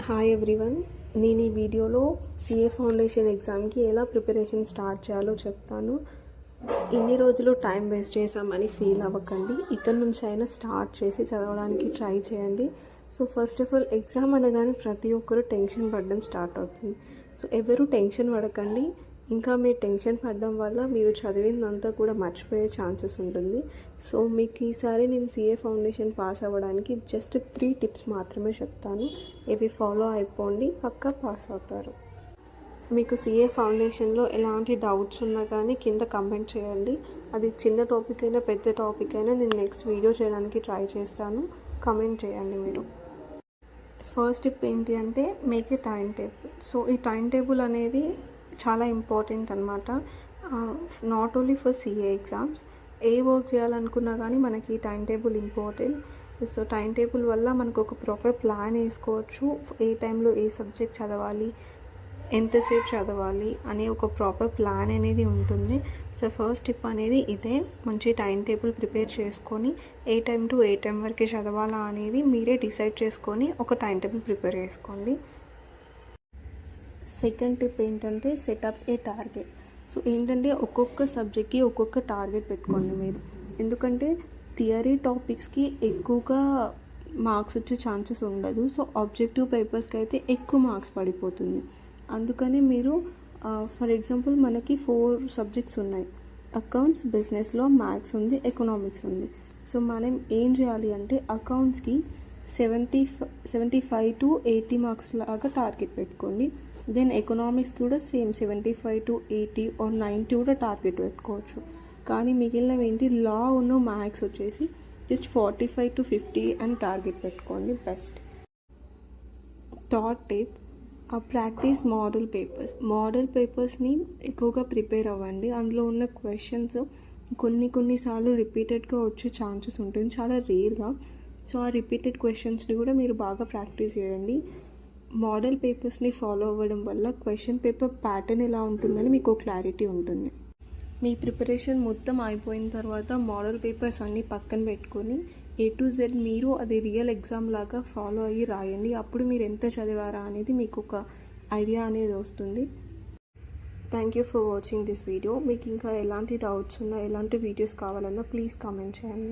Hi everyone, నేను ఈ వీడియోలో సిఏ ఫౌండేషన్ ఎగ్జామ్కి ఎలా ప్రిపరేషన్ స్టార్ట్ చేయాలో చెప్తాను. ఇన్ని రోజులు టైం వేస్ట్ చేసామని ఫీల్ అవ్వకండి. ఇక్కడ నుంచి అయినా స్టార్ట్ చేసి చదవడానికి ట్రై చేయండి. So first of all exam అనగానే ప్రతి ఒక్కరు టెన్షన్ పడడం స్టార్ట్ అవుతుంది. సో ఎవరు టెన్షన్ పడకండి. ఇంకా మీరు టెన్షన్ పడడం వల్ల మీరు చదివిందంతా కూడా మర్చిపోయే ఛాన్సెస్ ఉంటుంది. సో మీకు ఈసారి నేను సిఏ ఫౌండేషన్ పాస్ అవ్వడానికి జస్ట్ 3 టిప్స్ మాత్రమే చెప్తాను. ఇవి ఫాలో అయిపోండి, పక్కా పాస్ అవుతారు. మీకు సిఏ ఫౌండేషన్లో ఎలాంటి డౌట్స్ ఉన్నా కానీ కింద కమెంట్ చేయండి. అది చిన్న టాపిక్ అయినా పెద్ద టాపిక్ అయినా నేను నెక్స్ట్ వీడియో చేయడానికి ట్రై చేస్తాను. కమెంట్ చేయండి మీరు. ఫస్ట్ టిప్ ఏంటి అంటే make a time table. So ఈ టైం టేబుల్ అనేది చాలా ఇంపార్టెంట్ అనమాట. Not only for CA exams, A work చేయాలనుకున్నా కానీ మనకి time table important. So time table వల్ల మనకు ఒక ప్రాపర్ ప్లాన్ వేసుకోవచ్చు. ఏ టైంలో ఏ సబ్జెక్ట్ చదవాలి, ఎంతసేపు చదవాలి అనే ఒక ప్రాపర్ ప్లాన్ అనేది ఉంటుంది. సో ఫస్ట్ టిప్ అనేది ఇదే. మంచి టైం టేబుల్ ప్రిపేర్ చేసుకొని ఏ టైం టు ఏ టైం వరకు చదవాలా అనేది మీరే డిసైడ్ చేసుకొని ఒక టైం టేబుల్ ప్రిపేర్ చేసుకోండి. సెకండ్ టిప్ ఏంటంటే సెటప్ ఏ టార్గెట్. సో ఏంటంటే ఒక్కొక్క సబ్జెక్ట్కి ఒక్కొక్క టార్గెట్ పెట్టుకోండి మీరు. ఎందుకంటే థియరీ టాపిక్స్కి ఎక్కువగా మార్క్స్ వచ్చే ఛాన్సెస్ ఉండదు. సో ఆబ్జెక్టివ్ పేపర్స్కి అయితే ఎక్కువ మార్క్స్ పడిపోతుంది. అందుకని మీరు ఫర్ ఎగ్జాంపుల్ మనకి 4 సబ్జెక్ట్స్ ఉన్నాయి. అకౌంట్స్, బిజినెస్లో మ్యాథ్స్ ఉంది, ఎకనామిక్స్ ఉంది. సో మనం ఏం చేయాలి అంటే అకౌంట్స్కి 75 to 80 మార్క్స్ లాగా టార్గెట్ పెట్టుకోండి. దెన్ ఎకనామిక్స్ కూడా సేమ్ 75 to 80 or 90 కూడా టార్గెట్ పెట్టుకోవచ్చు. కానీ మిగిలినవి ఏంటి, లా ఉన్న మ్యాథ్స్ వచ్చేసి జస్ట్ 45 to 50 అని టార్గెట్ పెట్టుకోండి best. Third tip, practice model పేపర్స్ని ఎక్కువగా ప్రిపేర్ అవ్వండి. అందులో ఉన్న క్వశ్చన్స్ కొన్నిసార్లు రిపీటెడ్గా వచ్చే ఛాన్సెస్ ఉంటుంది, చాలా రేర్గా. సో ఆ రిపీటెడ్ క్వశ్చన్స్ని కూడా మీరు బాగా ప్రాక్టీస్ చేయండి. మోడల్ పేపర్స్ని ఫాలో అవ్వడం వల్ల క్వశ్చన్ పేపర్ ప్యాటర్న్ ఎలా ఉంటుందని మీకు క్లారిటీ ఉంటుంది. మీ ప్రిపరేషన్ మొత్తం అయిపోయిన తర్వాత మోడల్ పేపర్స్ అన్నీ పక్కన పెట్టుకొని A to Z మీరు అది రియల్ ఎగ్జామ్ లాగా ఫాలో అయ్యి రాయండి. అప్పుడు మీరు ఎంత చదివారా అనేది మీకు ఒక ఐడియా అనేది వస్తుంది. Thank you for watching this video. మీకు ఇంకా ఎలాంటి డౌట్స్ ఉన్నా, ఎలాంటి వీడియోస్ కావాలన్నా ప్లీజ్ కామెంట్ చేయండి.